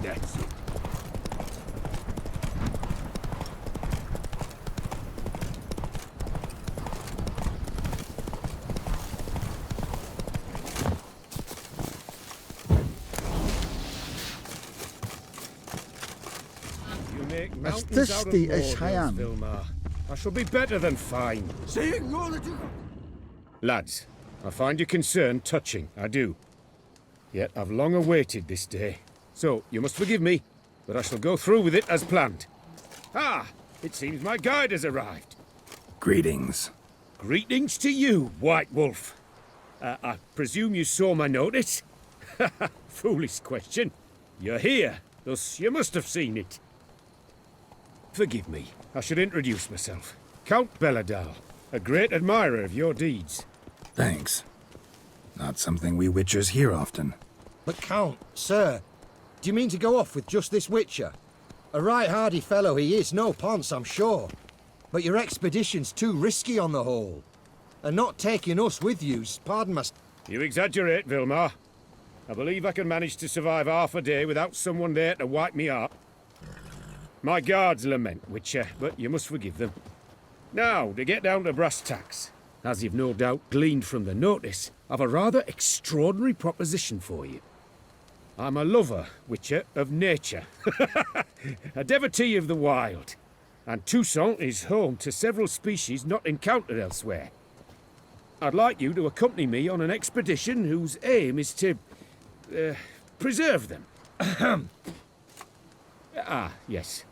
That's it. You make mountains out of Asti is molehills, Cheyenne. Vilmar. I shall be better than fine. Lads, I find your concern touching, I do. Yet I've long awaited this day. So, you must forgive me, but I shall go through with it as planned. Ah, it seems my guide has arrived. Greetings. Greetings to you, White Wolf. I presume you saw my notice? Foolish question. You're here, thus you must have seen it. Forgive me, I should introduce myself. Count Belladal, a great admirer of your deeds. Thanks. Not something we Witchers hear often. But Count, sir, do you mean to go off with just this Witcher? A right hardy fellow he is, no ponce, I'm sure. But your expedition's too risky on the whole. And not taking us with you's, pardon my... You exaggerate, Vilmar. I believe I can manage to survive half a day without someone there to wipe me up. My guards lament, Witcher, but you must forgive them. Now, to get down to brass tacks. As you've no doubt gleaned from the notice, I've a rather extraordinary proposition for you. I'm a lover, Witcher, of nature. A devotee of the wild. And Toussaint is home to several species not encountered elsewhere. I'd like you to accompany me on an expedition whose aim is to... preserve them. Ah, yes.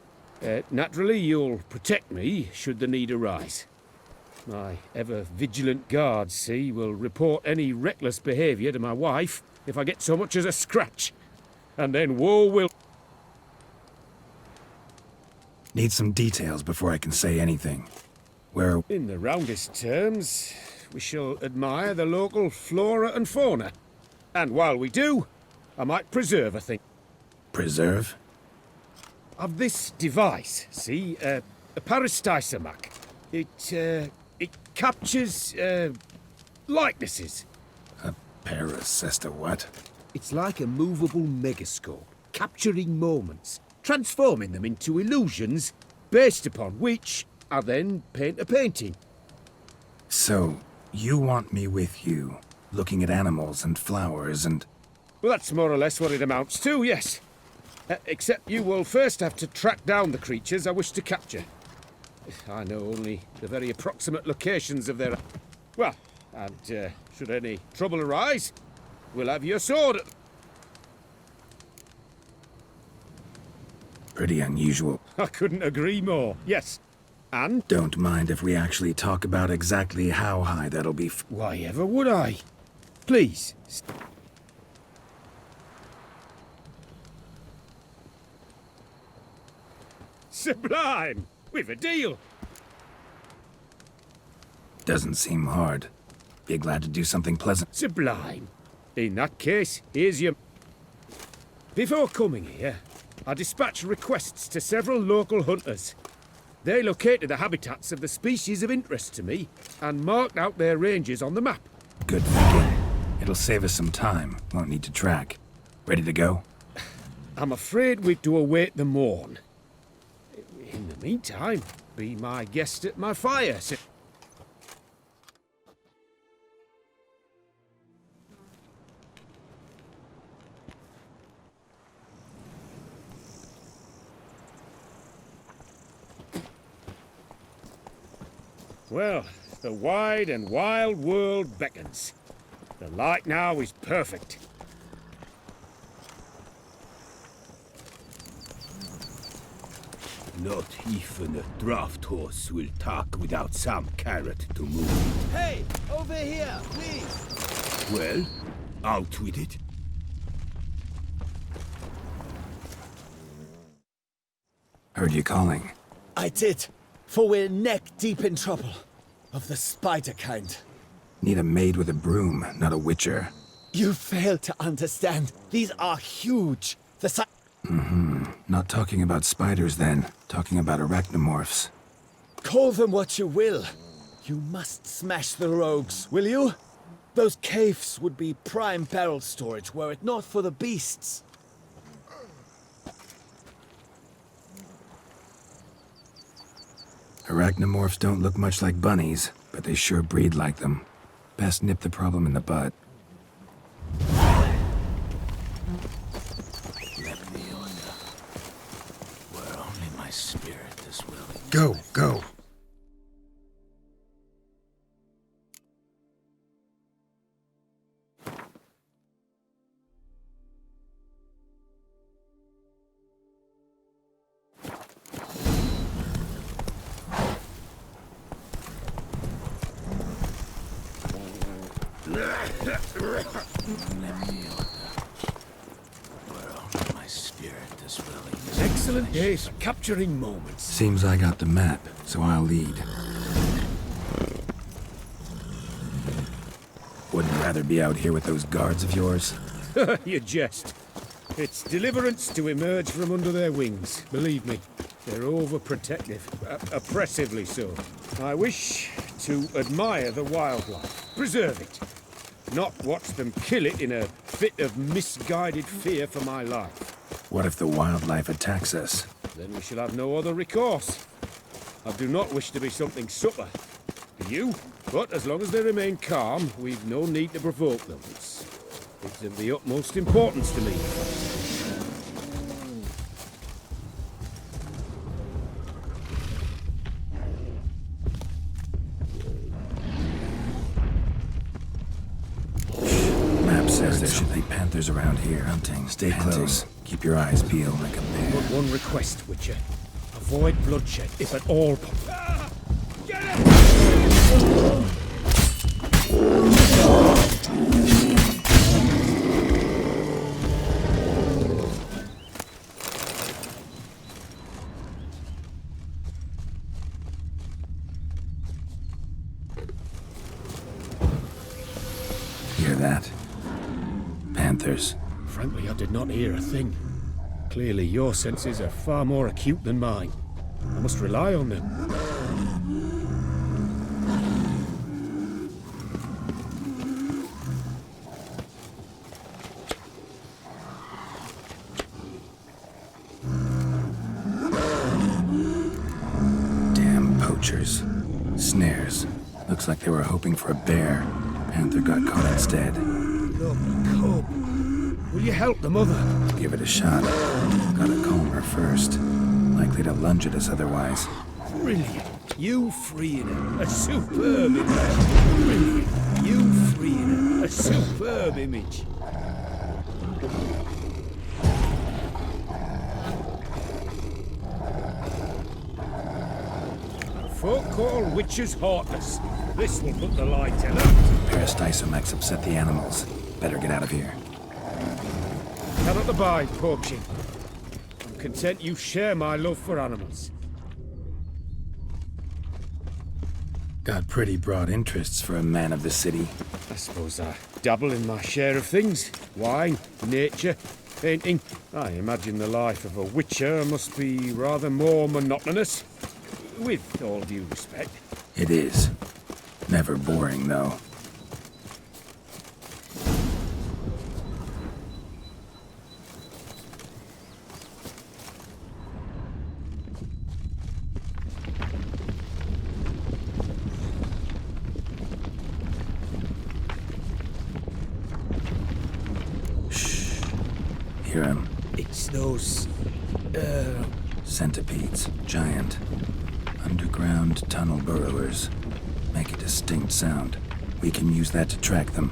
Naturally, you'll protect me should the need arise. My ever-vigilant guards, see, will report any reckless behaviour to my wife if I get so much as a scratch. And then woe will... Need some details before I can say anything. Where... In the roundest terms, we shall admire the local flora and fauna. And while we do, I might preserve a thing. Preserve? Of this device, see, a Parastysamac. It captures, likenesses. A parasesta what? It's like a movable megascope, capturing moments, transforming them into illusions, based upon which I then paint a painting. So, you want me with you, looking at animals and flowers and... Well, that's more or less what it amounts to, yes. Except you will first have to track down the creatures I wish to capture. I know only the very approximate locations of their... Well, and should any trouble arise, we'll have your sword. Pretty unusual. I couldn't agree more, yes. And? Don't mind if we actually talk about exactly how high that'll be. Why ever would I? Please. Sublime! We've a deal! Doesn't seem hard. Be glad to do something pleasant. Sublime. In that case, here's your... Before coming here, I dispatched requests to several local hunters. They located the habitats of the species of interest to me and marked out their ranges on the map. Good thinking. It'll save us some time. Won't need to track. Ready to go? I'm afraid we've to await the morn. In the meantime, be my guest at my fire. Well, the wide and wild world beckons. The light now is perfect. Not even a draft horse will talk without some carrot to move. Hey, over here, please! Well, out with it. Heard you calling. I did, for we're neck-deep in trouble. Of the spider kind. Need a maid with a broom, not a witcher. You fail to understand. These are huge. The si- Not talking about spiders then. Talking about arachnomorphs. Call them what you will. You must smash the rogues, will you? Those caves would be prime barrel storage were it not for the beasts. Arachnomorphs don't look much like bunnies, but they sure breed like them. Best nip the problem in the bud. Were only my spirit this willing. Go, go. Excellent day for capturing moments. Seems I got the map, so I'll lead. Wouldn't rather be out here with those guards of yours? You jest. It's deliverance to emerge from under their wings. Believe me, they're overprotective. Oppressively so. I wish to admire the wildlife. Preserve it. Not watch them kill it in a fit of misguided fear for my life. What if the wildlife attacks us? Then we shall have no other recourse. I do not wish to be something subtler. Do you? But as long as they remain calm, we've no need to provoke them. It's of the utmost importance to me. Map says there should be panthers around here hunting. Stay close. Keep your eyes peeled like a bear. But one request, Witcher. Avoid bloodshed, if at all possible. Get it! Hear that? Panthers. Frankly, I did not hear a thing. Clearly, your senses are far more acute than mine. I must rely on them. Damn poachers. Snares. Looks like they were hoping for a bear. Panther got caught instead. Look, cub. Will you help the mother? Give it a shot. Gotta calm her first. Likely to lunge at us otherwise. Brilliant. You freeing her. A superb image. Brilliant. You freeing her. A superb image. Folk call witches heartless. This will put the light in her. Peristysomex upset the animals. Better get out of here. Cannot abide poaching. I'm content you share my love for animals. Got pretty broad interests for a man of the city. I suppose I dabble in my share of things. Wine, nature, painting. I imagine the life of a witcher must be rather more monotonous. With all due respect. It is. Never boring, though. Shh. Hear him. It's those... Centipedes. Giant. Underground tunnel burrowers. Make a distinct sound. We can use that to track them.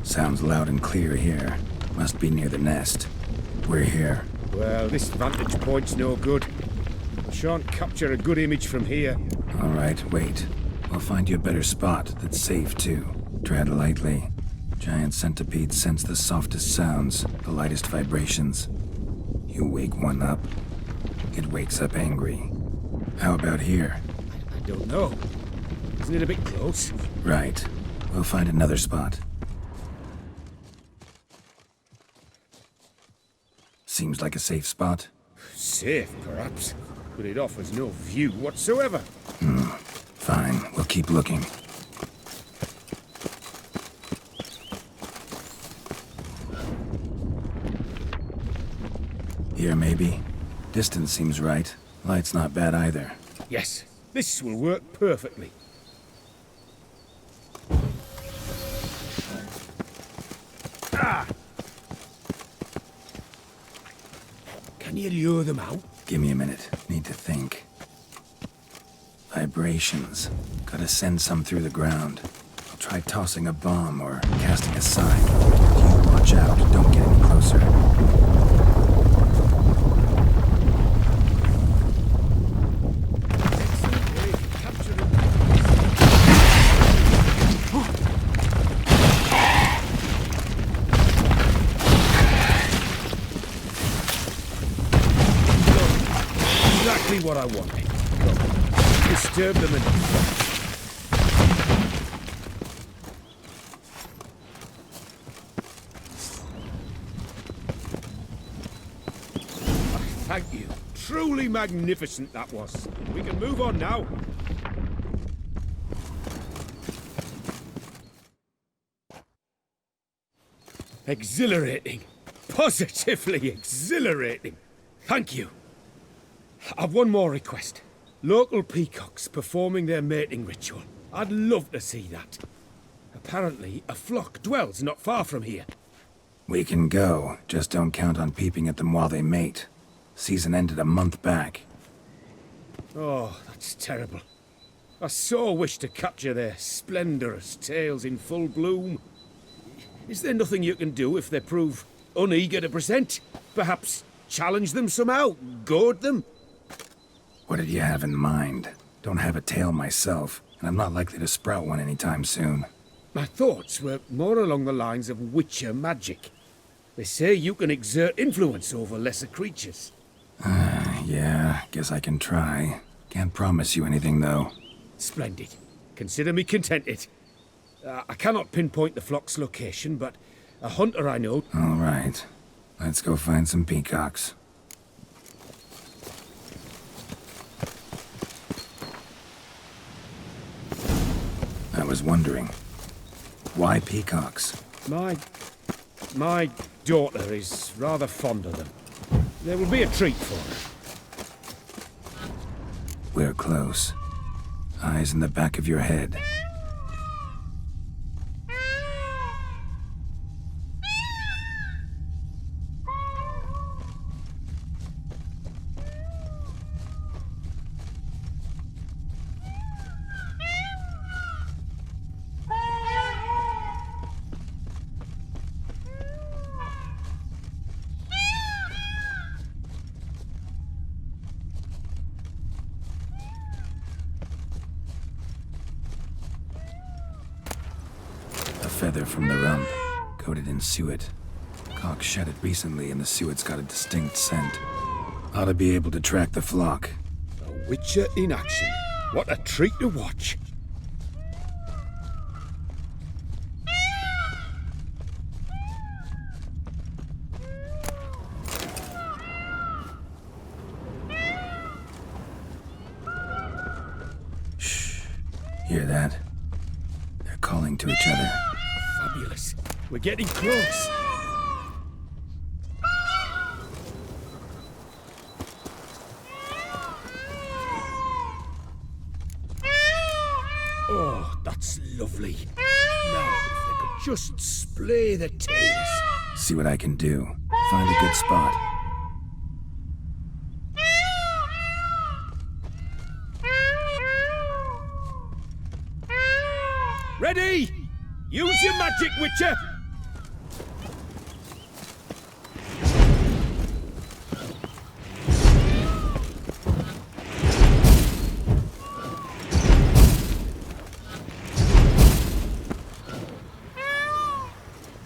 Sounds loud and clear here. Must be near the nest. We're here. Well, this vantage point's no good. I shan't capture a good image from here. All right, wait. We'll find you a better spot that's safe, too. Tread lightly. Giant centipedes sense the softest sounds, the lightest vibrations. You wake one up, it wakes up angry. How about here? I don't know. Isn't it a bit close? Right. We'll find another spot. Seems like a safe spot. Safe, perhaps, but it offers no view whatsoever. Fine, we'll keep looking. Here, maybe? Distance seems right. Light's not bad either. Yes, this will work perfectly. Can you lure them out? Give me a minute. Need to think. Vibrations. Gotta send some through the ground. I'll try tossing a bomb or casting a sign. You watch out. Don't get any closer. Excellent way to capture them. Exactly what I wanted. Look, disturb them enough. Thank you. Truly magnificent that was. We can move on now. Exhilarating. Positively exhilarating. Thank you. I've one more request. Local peacocks performing their mating ritual. I'd love to see that. Apparently, a flock dwells not far from here. We can go. Just don't count on peeping at them while they mate. Season ended a month back. Oh, that's terrible. I so wish to capture their splendorous tails in full bloom. Is there nothing you can do if they prove uneager to present? Perhaps challenge them somehow? Goad them? What did you have in mind? Don't have a tail myself, and I'm not likely to sprout one anytime soon. My thoughts were more along the lines of Witcher magic. They say you can exert influence over lesser creatures. Yeah, guess I can try. Can't promise you anything, though. Splendid. Consider me contented. I cannot pinpoint the flock's location, but a hunter I know... All right. Let's go find some peacocks. I was wondering, why peacocks? My daughter is rather fond of them. There will be a treat for her. We're close. Eyes in the back of your head. Feather from the rump, coated in suet. Cock shed it recently and the suet's got a distinct scent. Ought to be able to track the flock. A Witcher in action. What a treat to watch. Shh. Hear that? They're calling to each other. Fabulous. We're getting close. Oh, that's lovely. Now, if they could just splay the tails. See what I can do. Find a good spot. Ready? Use your magic, Witcher!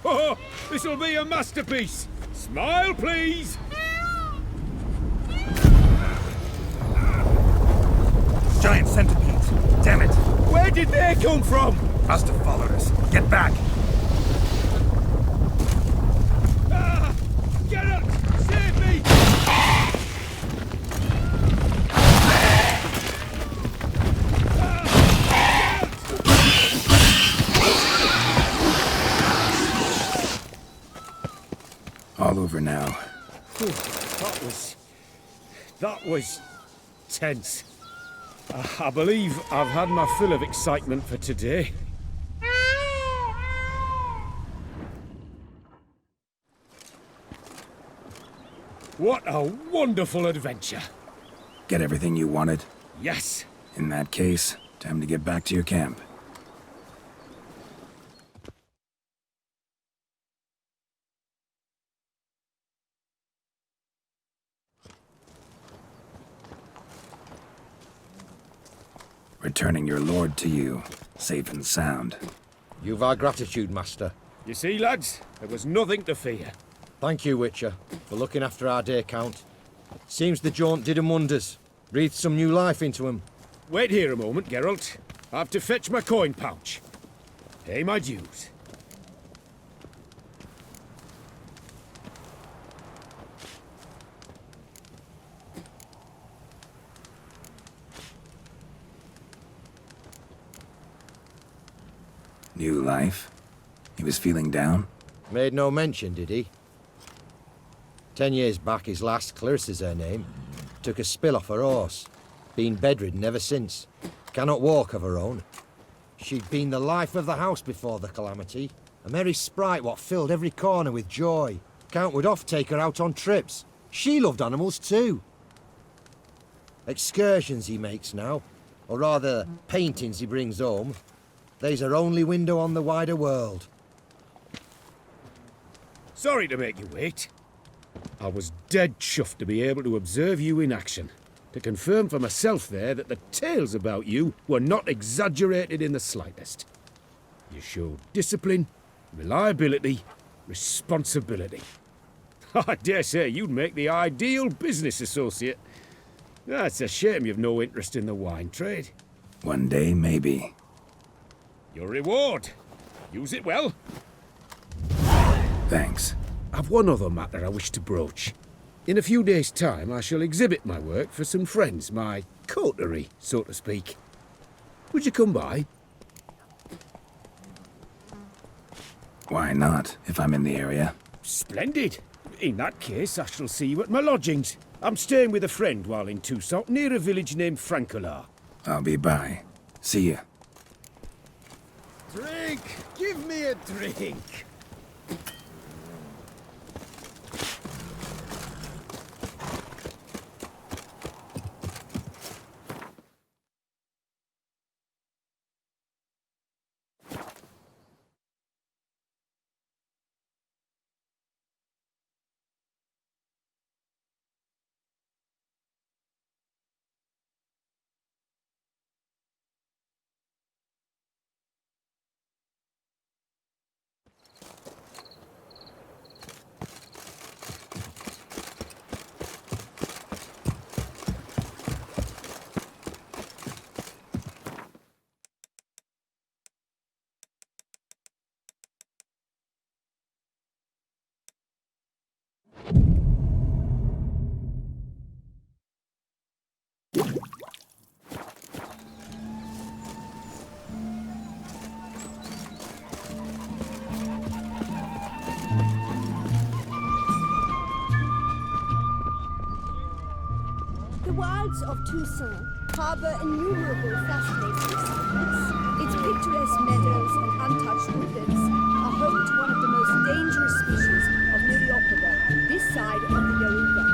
Oh, this'll be a masterpiece! Smile, please! Giant centipedes. Damn it. Where did they come from? Must have followed us. Get back. Ah! Get up! Save me! all over now. Whew, that was tense. I believe I've had my fill of excitement for today. What a wonderful adventure. Get everything you wanted? Yes. In that case, time to get back to your camp. Returning your lord to you, safe and sound. You've our gratitude, Master. You see, lads, there was nothing to fear. Thank you, Witcher, for looking after our day count. Seems the jaunt did 'em wonders. Breathed some new life into 'em. Wait here a moment, Geralt. I have to fetch my coin pouch. Pay my dues. New life? He was feeling down? Made no mention, did he? 10 years back, his last, Clarissa's her name, took a spill off her horse. Been bedridden ever since. Cannot walk of her own. She'd been the life of the house before the calamity. A merry sprite what filled every corner with joy. Count would oft take her out on trips. She loved animals too. Excursions he makes now, or rather, paintings he brings home. They's her only window on the wider world. Sorry to make you wait. I was dead chuffed to be able to observe you in action. To confirm for myself there that the tales about you were not exaggerated in the slightest. You showed discipline, reliability, responsibility. I dare say you'd make the ideal business associate. It's a shame you've no interest in the wine trade. One day, maybe. Your reward. Use it well. Thanks. I've one other matter I wish to broach. In a few days' time, I shall exhibit my work for some friends, my coterie, so to speak. Would you come by? Why not, if I'm in the area? Splendid. In that case, I shall see you at my lodgings. I'm staying with a friend while in Toussaint, near a village named Francolar. I'll be by. See ya. Drink! Give me a drink! The wilds of Toussaint harbor innumerable fascinating secrets. Its picturesque meadows and untouched woodlands are home to one of the most dangerous species of Myriapoda this side of the Yaruga.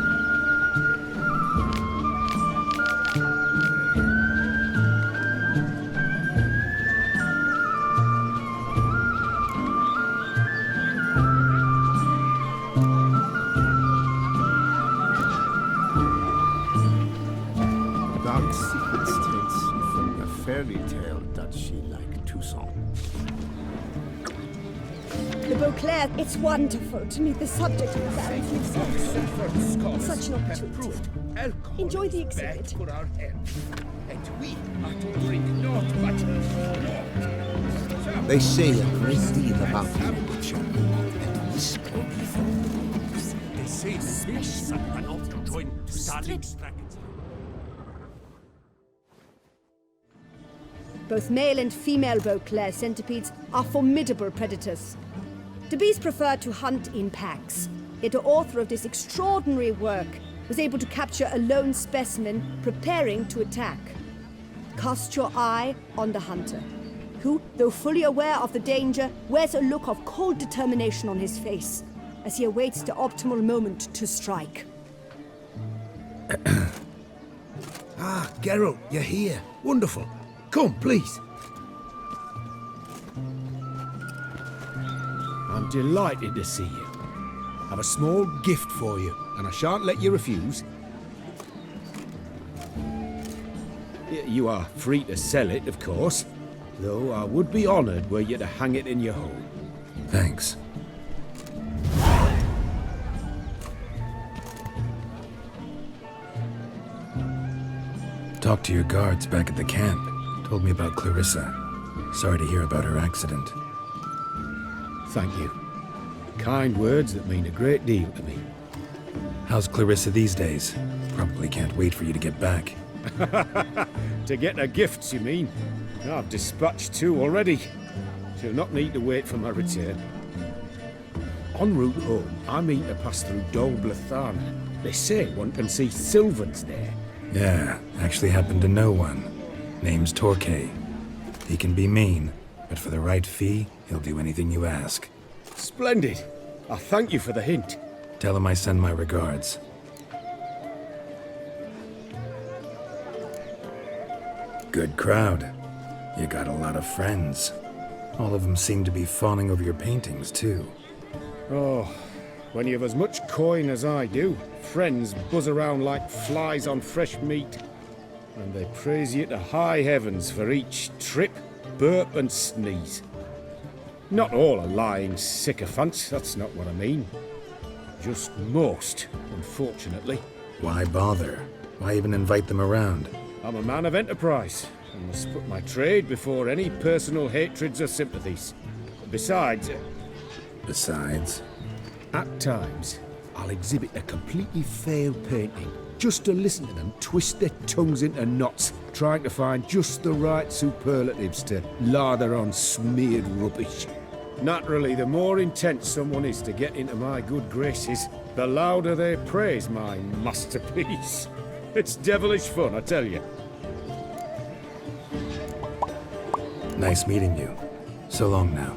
Dark secrets tells from a fairy tale that she like Toussaint. The Beauclair, it's wonderful to meet the subject of Valentine's songs. Such an opportunity. Enjoy the exhibit. For our health. And we are to drink naught but They say a great deal about you, Witcher. They say fish are not to join Starling's dragons. Both male and female Beauclair centipedes are formidable predators. The bees prefer to hunt in packs. Yet the author of this extraordinary work was able to capture a lone specimen preparing to attack. Cast your eye on the hunter, who, though fully aware of the danger, wears a look of cold determination on his face as he awaits the optimal moment to strike. Ah, Geralt, you're here. Wonderful. Come, please. I'm delighted to see you. I've a small gift for you, and I shan't let you refuse. You are free to sell it, of course, though I would be honoured were you to hang it in your home. Thanks. Talked to your guards back at the camp. Told me about Clarissa. Sorry to hear about her accident. Thank you. Kind words that mean a great deal to me. How's Clarissa these days? Probably can't wait for you to get back. To get her gifts, you mean? I've dispatched 2 already. She'll not need to wait for my return. En route home, I mean to pass through Dol Blathana. They say one can see Sylvans there. Yeah, actually happen to know one. Name's Torquay. He can be mean, but for the right fee, he'll do anything you ask. Splendid. I thank you for the hint. Tell him I send my regards. Good crowd. You got a lot of friends. All of them seem to be fawning over your paintings, too. Oh, when you have as much coin as I do, friends buzz around like flies on fresh meat. And they praise you to high heavens for each trip, burp and sneeze. Not all are lying sycophants, that's not what I mean. Just most, unfortunately. Why bother? Why even invite them around? I'm a man of enterprise, and must put my trade before any personal hatreds or sympathies. Besides, at times, I'll exhibit a completely failed painting, just to listen to them twist their tongues into knots, trying to find just the right superlatives to lather on smeared rubbish. Naturally, the more intent someone is to get into my good graces, the louder they praise my masterpiece. It's devilish fun, I tell you. Nice meeting you. So long now.